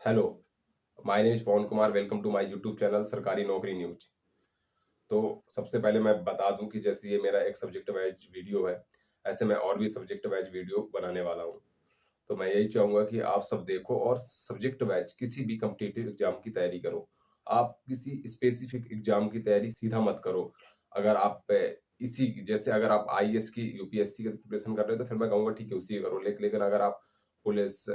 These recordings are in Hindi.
Hello, my name is Pavan Kumar, welcome to my YouTube channel Sarkari Naukri news. तो सबसे पहले मैं बता दूँ कि जैसे ये मेरा एक सब्जेक्ट वाइज़ वीडियो है, ऐसे मैं और भी सब्जेक्ट वाइज़ वीडियो बनाने वाला हूँ। तो मैं यही चाहूँगा कि आप सब देखो और सब्जेक्ट वाइज़ किसी भी कॉम्पिटिटिव एग्ज़ाम की तैयारी करो। आप किसी स्पेसिफ़िक एग्ज़ाम की तैयारी सीधा मत करो। अगर आप इसी जैसे अगर आप आईएएस की, यूपीएससी की प्रिपरेशन कर रहे हो तो फिर मैं कहूँगा ठीक है उसी की करो। लेकिन अगर आप पुलिस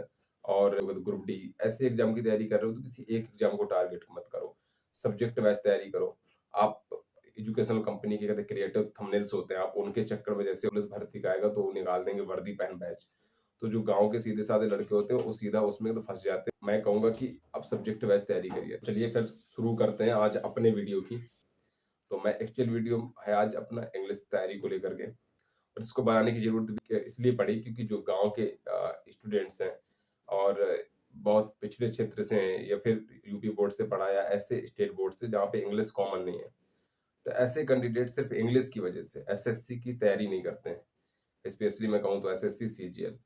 और ग्रुप डी ऐसे एग्ज़ाम की तैयारी कर रहे हो तो किसी एक एग्ज़ाम को टारगेट मत करो। सब्जेक्ट वाइज़ तैयारी करो। आप एजुकेशनल कंपनी के कहते क्रिएटिव थंबनेल्स होते हैं, आप उनके चक्कर में जैसे पुलिस भर्ती का आएगा तो वो निकाल देंगे वर्दी पहन बैच। तो जो गाँव के सीधे-साधे लड़के होते हैं वो सीधा उसमें तो फँस जाते हैं। मैं कहूँगा कि आप सब्जेक्ट वाइज़ तैयारी करिए। चलिए फिर शुरू करते हैं आज अपने वीडियो की। तो मैं एक्चुअल वीडियो है आज अपना इंग्लिश तैयारी को लेकर के और इसको बनाने की ज़रूरत भी इसलिए पड़ी क्योंकि जो गाँव के स्टूडेंट्स हैं और बहुत पिछड़े क्षेत्र से हैं या फिर यूपी बोर्ड से पढ़ा या ऐसे स्टेट बोर्ड से जहाँ पे इंग्लिश कॉमन नहीं है। तो ऐसे कैंडिडेट सिर्फ़ इंग्लिश की वजह से एसएससी की तैयारी नहीं करते हैं। स्पेशली मैं कहूँ तो एसएससी, सीजीएल।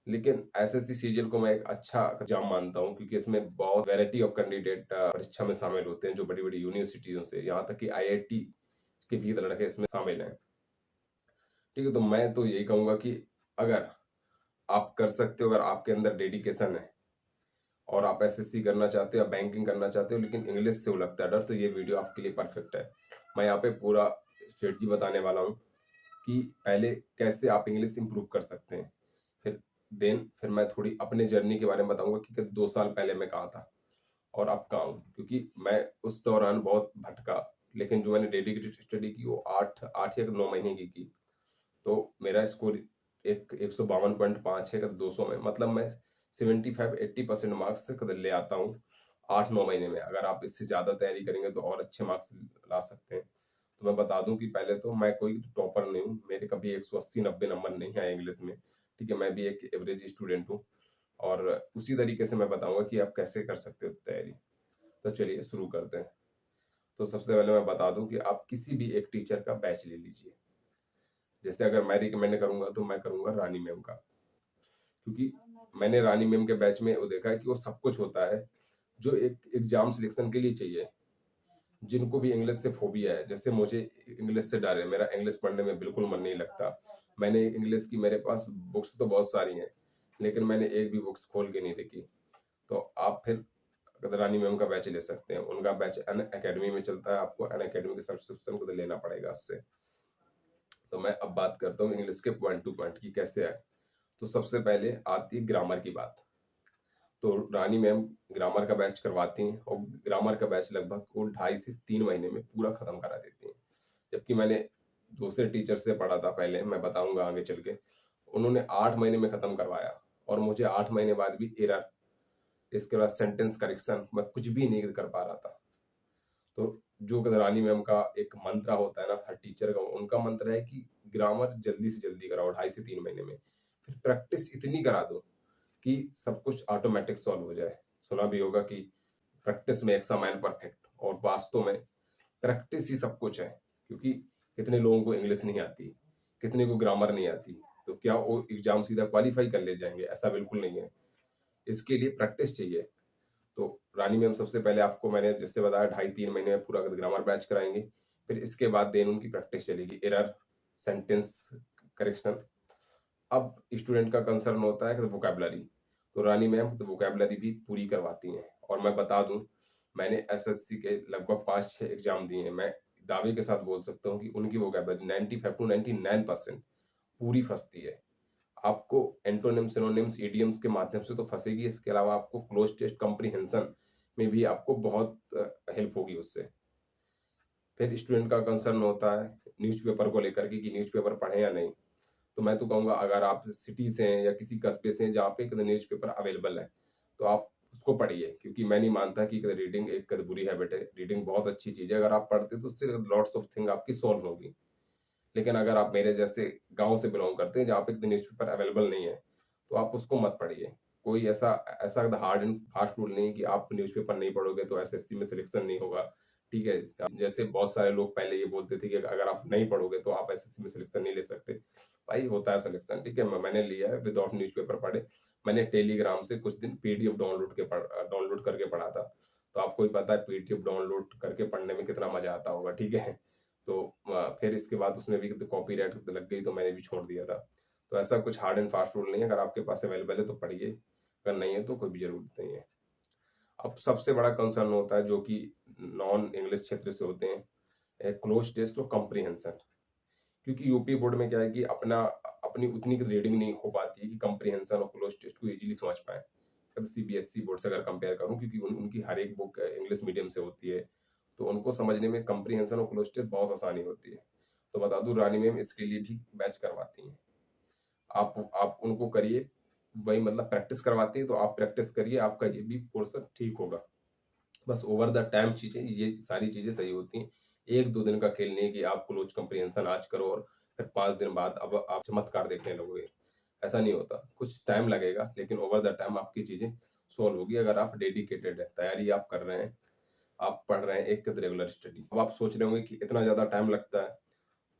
लेकिन एसएससी, सीजीएल को मैं एक अच्छा एग्ज़ाम मानता हूँ क्योंकि इसमें बहुत वैरायटी ऑफ कैंडिडेट परीक्षा में शामिल होते हैं जो बड़ी-बड़ी यूनिवर्सिटियों से, यहाँ तक कि आईआईटी के भी लड़के इसमें शामिल हैं। ठीक है, तो मैं तो यही कहूँगा कि अगर आप कर सकते हो, अगर आपके अंदर डेडिकेशन है और आप एसएससी करना चाहते हो या बैंकिंग करना चाहते हो लेकिन इंग्लिश से वो लगता है डर, तो ये वीडियो आपके लिए परफेक्ट है। मैं यहाँ पे पूरा स्ट्रेटजी बताने वाला हूँ कि पहले कैसे आप इंग्लिश इंप्रूव कर सकते हैं। फिर मैं थोड़ी अपने जर्नी के बारे में बताऊँगा कि 2 साल पहले मैं कहाँ था और अब कहाँ हूँ। क्योंकि मैं उस दौरान बहुत भटका, लेकिन जो मैंने डेडिकेटेड स्टडी की वो 8 या 9 महीने की। तो मेरा स्कोर एक 152.5 है 200 में, मतलब मैं 75-80% मार्क्स कद ले आता हूँ 8-9 महीने में। अगर आप इससे ज़्यादा तैयारी करेंगे तो और अच्छे मार्क्स ला सकते हैं। तो मैं बता दूँ कि पहले तो मैं कोई टॉपर नहीं हूँ, मेरे कभी 180-90 नंबर नहीं आए इंग्लिश में, ठीक है? मैं भी एक एवरेज स्टूडेंट हूँ और उसी तरीके से मैं बताऊँगा कि आप कैसे कर सकते हो तैयारी। तो चलिए शुरू करते हैं। तो सबसे पहले मैं बता दूँ कि आप किसी भी एक टीचर का बैच ले लीजिए। जैसे अगर मैं रिकमेंड करूँगा तो मैं करूँगा रानी मैम का, क्योंकि मैंने रानी मैम के बैच में वो देखा है कि वो सब कुछ होता है, जो एक एग्ज़ाम सिलेक्शन के लिए चाहिए। जिनको भी इंग्लिश से फ़ोबिया है, जैसे मुझे इंग्लिश से डर है, मेरा इंग्लिश पढ़ने में बिल्कुल मन नहीं लगता। मैंने इंग्लिश की मेरे पास बुक्स तो बहुत सारी हैं, लेकिन मैंने एक भी बुक्स खोल के नहीं देखी। तो आप फिर रानी मैम का बैच ले सकते हैं। उनका बैच अनअकैडमी में चलता है, आपको अनअकैडमी के सब्सक्रिप्शन खुद लेना पड़ेगा उससे। तो मैं अब बात करता हूँ इंग्लिश के पॉइंट टू पॉइंट कि कैसे है। तो सबसे पहले आती है ग्रामर की बात। तो रानी मैम ग्रामर का बैच करवाती हैं और ग्रामर का बैच लगभग वो 2.5 से 3 महीने में पूरा खत्म करा देती हैं। जबकि मैंने दूसरे टीचर से पढ़ा था पहले, मैं बताऊँगा आगे चल के, उन्होंने 8 महीने में खत्म करवाया और मुझे 8 महीने बाद भी एरर, इसके बाद सेंटेंस करेक्शन मैं कुछ भी नहीं कर पा रहा था। तो जो रानी मैम का एक मंत्र होता है ना हर टीचर का, उनका मंत्र है कि ग्रामर जल्दी से जल्दी कराओ 2.5 से 3 महीने में। फिर प्रैक्टिस इतनी करा दो कि सब कुछ ऑटोमेटिक सॉल्व हो जाए। सुना भी होगा कि practice makes a man perfect, और वास्तव में प्रैक्टिस ही सब कुछ है। क्योंकि कितने लोगों को इंग्लिश नहीं आती, कितने को ग्रामर नहीं आती, तो क्या वो एग्ज़ाम सीधा क्वालीफाई कर ले जाएँगे? ऐसा बिल्कुल नहीं है। इसके लिए प्रैक्टिस चाहिए। तो रानी मैम सबसे पहले आपको मैंने जैसे बताया 2.5-3 महीने में पूरा ग्रामर बैच कराएँगी। फिर इसके बाद देन उनकी प्रैक्टिस चलेगी, एरर, सेंटेंस करेक्शन। अब स्टूडेंट का कंसर्न होता है कि वोकैब्युलरी, तो रानी मैम तो वोकैब्युलरी भी पूरी करवाती हैं। और मैं बता दूँ, मैंने एसएससी के लगभग 5-6 एग्ज़ाम दिए हैं। मैं दावे के साथ बोल सकता हूँ कि उनकी वोकैब्युलरी 95 टू 99% पूरी फँसती है। आपको एंटोनिम्स, सिनोनिम्स, इडियम्स के माध्यम से तो फँसेगी, इसके अलावा आपको क्लोज़ टेस्ट कॉम्प्रिहेंशन में भी आपको बहुत हेल्प होगी उससे। फिर स्टूडेंट का कंसर्न होता है न्यूज़पेपर को लेकर के कि न्यूज़पेपर पढ़ें या नहीं। तो मैं तो कहूँगा अगर आप सिटी से हैं या किसी कस्बे से हैं जहाँ पे न्यूज़पेपर अवेलेबल है, तो आप उसको पढ़िए, क्योंकि मैं नहीं मानता कि रीडिंग एक बुरी हैबिट है। रीडिंग बहुत अच्छी चीज़ है, अगर आप पढ़ते हैं तो उससे लॉट्स ऑफ थिंग आपकी सॉल्व होगी। लेकिन अगर आप मेरे जैसे गाँव से बिलॉन्ग करते हैं जहाँ पे न्यूज़पेपर अवेलेबल नहीं है, तो आप उसको मत पढ़िए। कोई ऐसा ऐसा हार्ड एंड फास्ट रूल नहीं है कि आप न्यूज़पेपर नहीं पढ़ोगे तो एसएससी में सिलेक्शन नहीं होगा, ठीक है? जैसे बहुत सारे लोग पहले ये बोलते थे कि अगर आप नहीं पढ़ोगे तो आप एसएससी में सिलेक्शन नहीं ले सकते। भाई होता है सिलेक्शन, ठीक है? मैंने लिया है विदाउट न्यूज़पेपर पढ़े। मैंने टेलीग्राम से कुछ दिन पीडीएफ डाउनलोड करके पढ़ा था। तो आपको भी पता है पीडीएफ डाउनलोड करके पढ़ने में कितना मज़ा आता होगा, ठीक है? तो फिर इसके बाद उसमें भी कॉपीराइट लग गई तो मैंने भी छोड़ दिया था। तो ऐसा कुछ हार्ड एंड फास्ट रूल नहीं है, अगर आपके पास अवेलेबल है तो पढ़िए, अगर नहीं है तो कोई भी ज़रूरत नहीं है। अब सबसे बड़ा कंसर्न होता है जो कि नॉन इंग्लिश क्षेत्र से होते हैं, क्लोज टेस्ट और कॉम्प्रिहेंशन। क्योंकि यूपी बोर्ड में क्या है कि अपनी उतनी रीडिंग नहीं हो पाती है कि कॉम्प्रिहेंशन और क्लोज टेस्ट को इजीली समझ पाए। अगर सीबीएसई बोर्ड से अगर कंपेयर करूं, क्योंकि उनकी हर एक बुक इंग्लिश मीडियम से होती है, तो उनको समझने में कॉम्प्रिहेंशन और क्लोज टेस्ट बहुत आसानी होती है। तो बता दूं, रानी मैम इसके लिए भी बैच करवाती हैं। आप उनको करिए, वही मतलब प्रैक्टिस करवाती है, तो आप प्रैक्टिस करिए, आपका ये भी कोर्स ठीक होगा। बस ओवर द टाइम चीज़ें, ये सारी चीज़ें सही होती हैं। 1-2 दिन का खेल नहीं है कि आप क्लोज कॉम्प्रिहेंशन आज करो और फिर 5 दिन बाद अब आप चमत्कार देखने लगोगे। ऐसा नहीं होता, कुछ टाइम लगेगा लेकिन ओवर द टाइम आपकी चीज़ें सॉल्व होगी, अगर आप डेडिकेटेड हैं, तैयारी आप कर रहे हैं, आप पढ़ रहे हैं एक रेगुलर स्टडी। अब आप सोच रहे होंगे कि इतना ज़्यादा टाइम लगता है,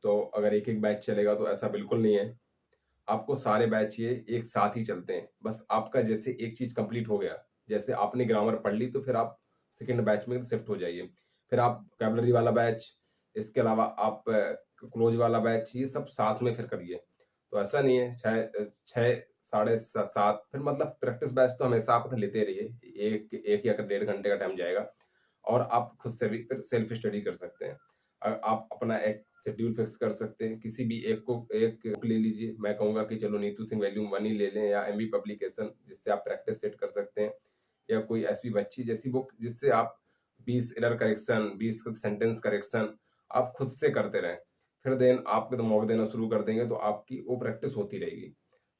तो अगर एक-एक बैच चलेगा तो ऐसा बिल्कुल नहीं है। आपको सारे बैच ये एक साथ ही चलते हैं। बस आपका जैसे एक चीज़ कंप्लीट हो गया, जैसे आपने ग्रामर पढ़ ली तो फिर आप सेकंड बैच में शिफ्ट हो जाइए। फिर आप वोकैब्युलरी वाला बैच, इसके अलावा आप क्लोज वाला बैच, ये सब साथ में फिर करिए। तो ऐसा नहीं है 6 साढ़े स 7 फिर मतलब प्रैक्टिस बैच तो हमेशा आप लेते रहिए। 1 या 1.5 घंटे का टाइम जाएगा और आप खुद से भी फिर सेल्फ स्टडी कर सकते हैं। आप अपना एक शेड्यूल फिक्स कर सकते हैं, किसी भी एक बुक ले लीजिए। मैं कहूँगा कि चलो नीतू सिंह वॉल्यूम 1 ही ले लें, या एमबी पब्लिकेशन, जिससे आप प्रैक्टिस सेट कर सकते हैं, या कोई एसपी बच्ची जैसी बुक, जिससे आप 20 एरर करेक्शन, 20 सेंटेंस करेक्शन आप खुद से करते रहें। फिर देन आप जब मॉक देना शुरू कर देंगे तो आपकी वो प्रैक्टिस होती रहेगी।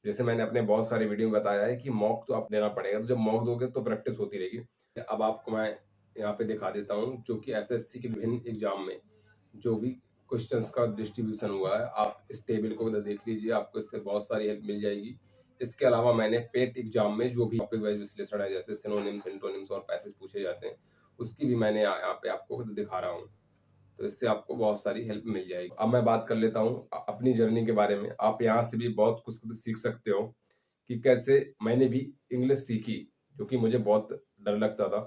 जैसे मैंने अपने बहुत सारे वीडियो में बताया है कि मॉक तो आप देना पड़ेगा, तो जब मॉक दोगे तो प्रैक्टिस होती रहेगी। अब आपको मैं यहाँ पे दिखा देता हूँ, जो कि एसएससी के विभिन्न एग्जाम में जो भी क्वेश्चंस का डिस्ट्रीब्यूशन हुआ है, आप इस टेबल को उधर देख लीजिए, आपको इससे बहुत सारी हेल्प मिल जाएगी। इसके अलावा मैंने पेट एग्जाम में जो भी टॉपिक वाइज विश्लेषण है, जैसे सिनोनिम्स, एंटोनिम्स और पैसेज पूछे जाते हैं, उसकी भी मैंने यहाँ पे आपको दिखा रहा हूँ। तो इससे आपको बहुत सारी हेल्प मिल जाएगी। अब मैं बात कर लेता हूँ अपनी जर्नी के बारे में। आप यहाँ से भी बहुत कुछ सीख सकते हो कि कैसे मैंने भी इंग्लिश सीखी, जो कि मुझे बहुत डर लगता था।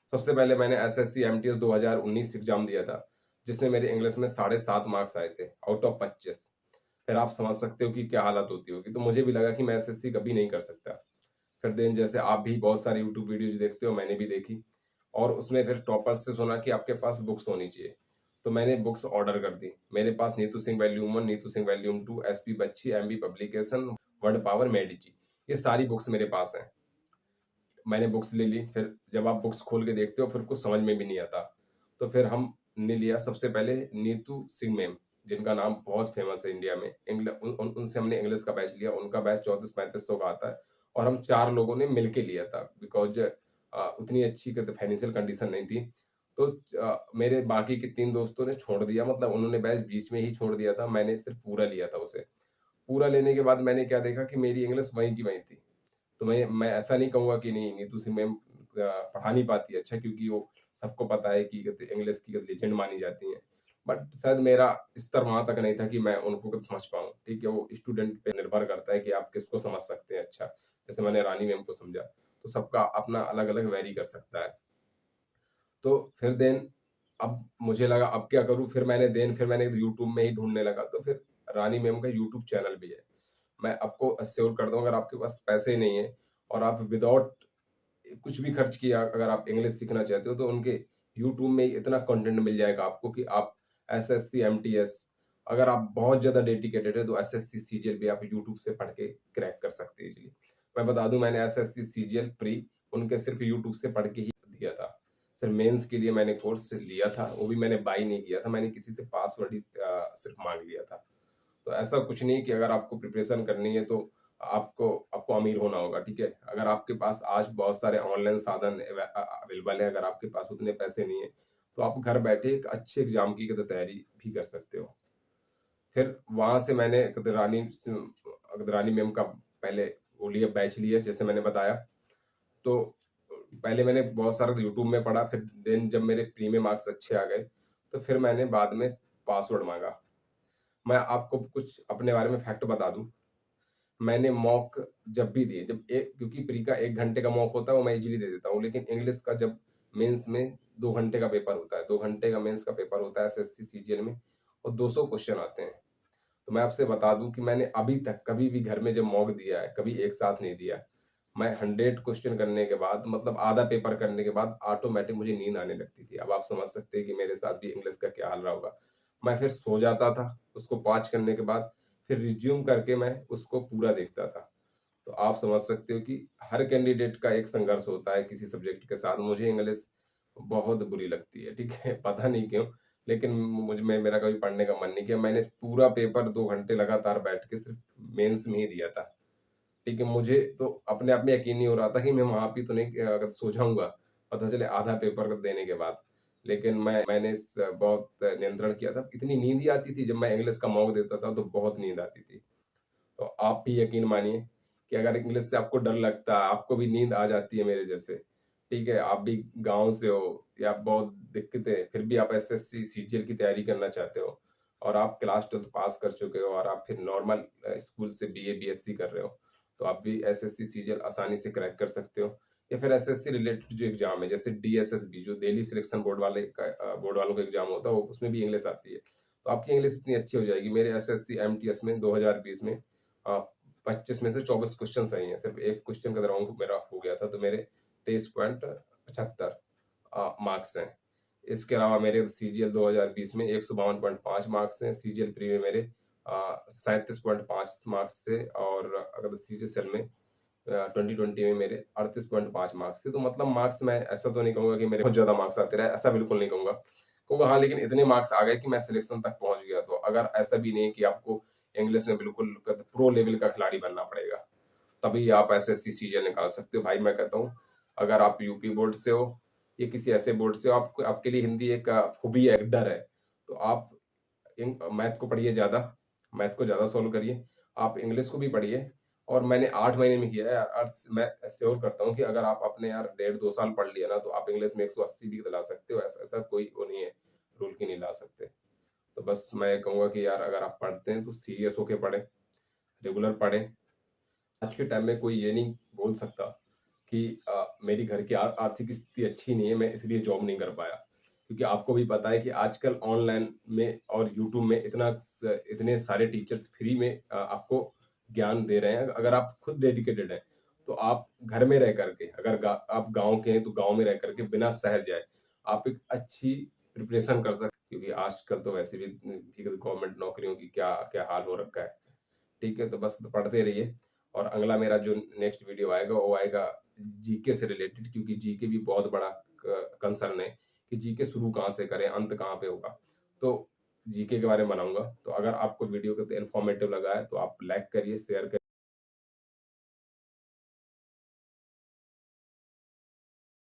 सबसे पहले मैंने एसएससी एमटीएस 2019 एग्जाम दिया था, जिसमें मेरे इंग्लिश में 7.5 मार्क्स आए थे आउट ऑफ 25। फिर आप समझ सकते हो कि क्या हालत होती होगी। तो मुझे भी लगा कि मैं एसएससी कभी नहीं कर सकता। फिर देन जैसे आप भी बहुत सारी यूट्यूब वीडियोज देखते हो, मैंने भी देखी, और उसमें फिर टॉपर्स से सुना कि आपके पास बुक्स होनी चाहिए। तो मैंने बुक्स ऑर्डर कर दी। मेरे पास Neetu Singh volume 1, Neetu Singh volume 2, SP बच्ची, एमबी पब्लिकेशन, वर्ड पावर, मेडिची, ये सारी बुक्स मेरे पास हैं। मैंने बुक्स ले ली। फिर जब आप बुक्स खोल के देखते हो फिर कुछ समझ में भी नहीं आता। तो फिर हमने लिया सबसे पहले नीतू सिंह मैम, जिनका नाम बहुत फेमस है इंडिया में। उनसे हमने इंग्लिश का बैच लिया। उनका बैच 3400-3500 का आता है, और हम 4 लोगों ने मिलके लिया था, बिकॉज उतनी अच्छी फाइनेंशियल कंडीशन नहीं थी। तो मेरे बाकी के 3 दोस्तों ने छोड़ दिया, मतलब उन्होंने बैच बीच में ही छोड़ दिया था। मैंने सिर्फ पूरा लिया था उसे। पूरा लेने के बाद मैंने क्या देखा कि मेरी इंग्लिश वहीं की वहीं थी। तो मैं ऐसा नहीं कहूँगा कि नहीं, नीतू सिंह मैम पढ़ा नहीं पाती अच्छा, क्योंकि वो सबको पता है कि इंग्लिश की लेजेंड मानी जाती हैं। बट शायद मेरा स्तर वहाँ तक नहीं था कि मैं उनको समझ पाऊँ, ठीक है? वो स्टूडेंट पे निर्भर करता है कि आप किसको समझ सकते हैं अच्छा। जैसे मैंने रानी मैम को समझा, तो सबका अपना अलग-अलग वैरी कर सकता है। तो फिर देन अब मुझे लगा अब क्या करूँ? फिर मैंने यूट्यूब में ही ढूँढने लगा, तो फिर रानी मैम का यूट्यूब चैनल भी है। मैं आपको अश्योर करता हूँ, अगर आपके पास पैसे नहीं है और आप विदाउट कुछ भी खर्च किया अगर आप इंग्लिश सीखना चाहते हो, तो उनके यूट्यूब में इतना कंटेंट मिल जाएगा आपको कि आप एसएससी, एमटीएस, अगर आप बहुत ज़्यादा डेडिकेटेड है तो एसएससी, सीजीएल भी आप यूट्यूब से पढ़ के क्रैक कर सकते हैं इज़िली। मैं बता दूँ, मैंने एसएससी, सीजीएल प्री उनके सिर्फ यूट्यूब से पढ़ के ही दिया था। सिर्फ मेंस के लिए मैंने कोर्स लिया था, वो भी मैंने बाय नहीं किया था, मैंने किसी से पासवर्ड ही सिर्फ माँग लिया था। तो ऐसा कुछ नहीं कि अगर आपको प्रिपरेशन करनी है तो आपको आपको अमीर होना होगा, ठीक है? अगर आपके पास आज बहुत सारे ऑनलाइन साधन अवेलेबल है, अगर आपके पास उतने पैसे नहीं है, तो आप घर बैठे एक अच्छे एग्जाम की तैयारी भी कर सकते हो। फिर वहाँ से मैंने गदरानी मैम का पहले वो लिया, बैच लिया, जैसे मैंने बताया। तो पहले मैंने बहुत सारा यूट्यूब में पढ़ा, फिर देन जब मेरे प्री में मार्क्स अच्छे आ गए, तो फिर मैंने बाद में पासवर्ड माँगा। मैं आपको कुछ अपने बारे में फैक्ट बता दूँ, मैंने मॉक जब भी दिए, जब एक क्योंकि प्री का 1 घंटे का मॉक होता है, वो मैं ईज़िली दे देता हूँ, लेकिन इंग्लिश का जब मेंस में 2 घंटे का पेपर होता है, 2 घंटे का मेंस का पेपर होता है एसएससी सीजीएल में और 200 क्वेश्चन आते हैं। तो मैं आपसे बता दूँ कि मैंने अभी तक कभी भी घर में जब मॉक दिया है, कभी एक साथ नहीं दिया। मैं 100 क्वेश्चन करने के बाद मतलब आधा पेपर करने के बाद ऑटोमैटिक मुझे नींद आने लगती थी। अब आप समझ सकते हैं कि मेरे साथ भी इंग्लिश का क्या हाल रहा होगा। मैं फिर सो जाता था, उसको वॉच करने के बाद फिर रिज़्यूम करके मैं उसको पूरा देखता था। तो आप समझ सकते हो कि हर कैंडिडेट का एक संघर्ष होता है किसी सब्जेक्ट के साथ। मुझे इंग्लिश बहुत बुरी लगती है, ठीक है? पता नहीं क्यों? लेकिन मुझ में मेरा कभी पढ़ने का मन नहीं किया। मैंने पूरा पेपर 2 घंटे लगातार बैठ के सिर्फ़ मेंस में ही दिया था। ठीक है? मुझे तो अपने आप में यकीन नहीं हो रहा था कि मैं वहाँ पे तो नहीं अगर सो जाऊँगा, पता चले आधा पेपर देने के बाद। लेकिन मैंने बहुत नियंत्रण किया था। इतनी नींद ही आती थी जब मैं इंग्लिश का मॉक देता था तो बहुत नींद आती थी। तो आप भी यकीन मानिए कि अगर इंग्लिश से आपको डर लगता है, आपको भी नींद आ जाती है मेरे जैसे, ठीक है? आप भी गाँव से हो या बहुत दिक्कतें फिर भी आप एसएससी, सीजीएल की तैयारी करना चाहते हो और आप क्लास 12th पास कर चुके हो और आप फिर नॉर्मल स्कूल से बीए, बीएससी कर रहे हो, तो आप भी एसएससी, सीजीएल आसानी से क्रैक कर सकते हो। या फिर एसएससी रिलेटेड जो एग्ज़ाम है, जैसे डीएसएसबी जो दिल्ली सिलेक्शन बोर्ड बोर्ड वालों का एग्ज़ाम होता है, वो उसमें भी इंग्लिश आती है। तो आपकी इंग्लिश इतनी अच्छी हो जाएगी। मेरे एसएससी एमटीएस में 2020 में अ, 25 में से 24 क्वेश्चन सही हैं, सिर्फ़ 1 क्वेश्चन का रॉन्ग मेरा हो गया था, तो मेरे 23.75 मार्क्स हैं। इसके अलावा मेरे सीजीएल 2020 में 152.5 मार्क्स हैं, सीजीएल प्री में मेरे 37.5 मार्क्स थे और अगर सीजीएल में 2020 में मेरे 38.5 मार्क्स थे। तो मतलब मार्क्स मैं ऐसा तो नहीं कहूँगा कि मेरे बहुत ज़्यादा मार्क्स आते रहे, ऐसा बिल्कुल नहीं कहूँगा। कहूँगा हाँ, लेकिन इतने मार्क्स आ गए कि मैं सिलेक्शन तक पहुँच गया। तो अगर ऐसा भी नहीं है कि आपको इंग्लिश में बिल्कुल प्रो लेवल का खिलाड़ी बनना पड़ेगा, तभी आप एसएससी सीजीएल निकाल सकते हो। भाई मैं कहता हूँ, अगर आप यूपी बोर्ड से हो या किसी ऐसे बोर्ड से हो, आपको आपके लिए हिंदी एक खूबी है, एक डर है, तो आप मैथ को पढ़िए ज़्यादा, मैथ को ज़्यादा सॉल्व करिए। आप इंग्लिश को भी पढ़िए और मैंने 8 महीने में किया है और मैं श्योर करता हूँ कि अगर आप अपने यार डेढ़ 2 साल पढ़ लिया ना, तो आप इंग्लिश में 180 भी ला सकते हो। ऐसा ऐसा कोई वो नहीं है, रूल की नहीं ला सकते। तो बस मैं कहूँगा कि यार अगर आप पढ़ते हैं तो सीरियस होके पढ़ें, रेगुलर पढ़ें। आज के टाइम में कोई ये नहीं बोल सकता कि मेरी घर की आर्थिक स्थिति अच्छी नहीं है, मैं इसलिए जॉब नहीं कर पाया। क्योंकि आपको भी पता है कि आजकल ऑनलाइन में और यूट्यूब में इतने सारे टीचर्स फ्री में आपको ज्ञान दे रहे हैं। अगर आप खुद डेडिकेटेड हैं, तो आप घर में रह कर के अगर आप गाँव के हैं, तो गाँव में रह कर के बिना शहर जाए, आप एक अच्छी प्रिपरेशन कर सकते हैं। क्योंकि आजकल तो वैसे भी गवर्नमेंट नौकरियों की क्या क्या हाल हो रखा है। ठीक है, तो बस पढ़ते रहिए और अगला मेरा जो नेक्स्ट वीडियो आएगा, वो आएगा जीके से रिलेटेड क्योंकि जीके भी बहुत बड़ा कंसर्न है कि जीके शुरू कहाँ से करें, अंत कहाँ पे होगा। तो जीके के बारे में बनाऊँगा, तो अगर आपको वीडियो को इन्फॉर्मेटिव लगा है, तो आप लाइक करिए, शेयर करिए।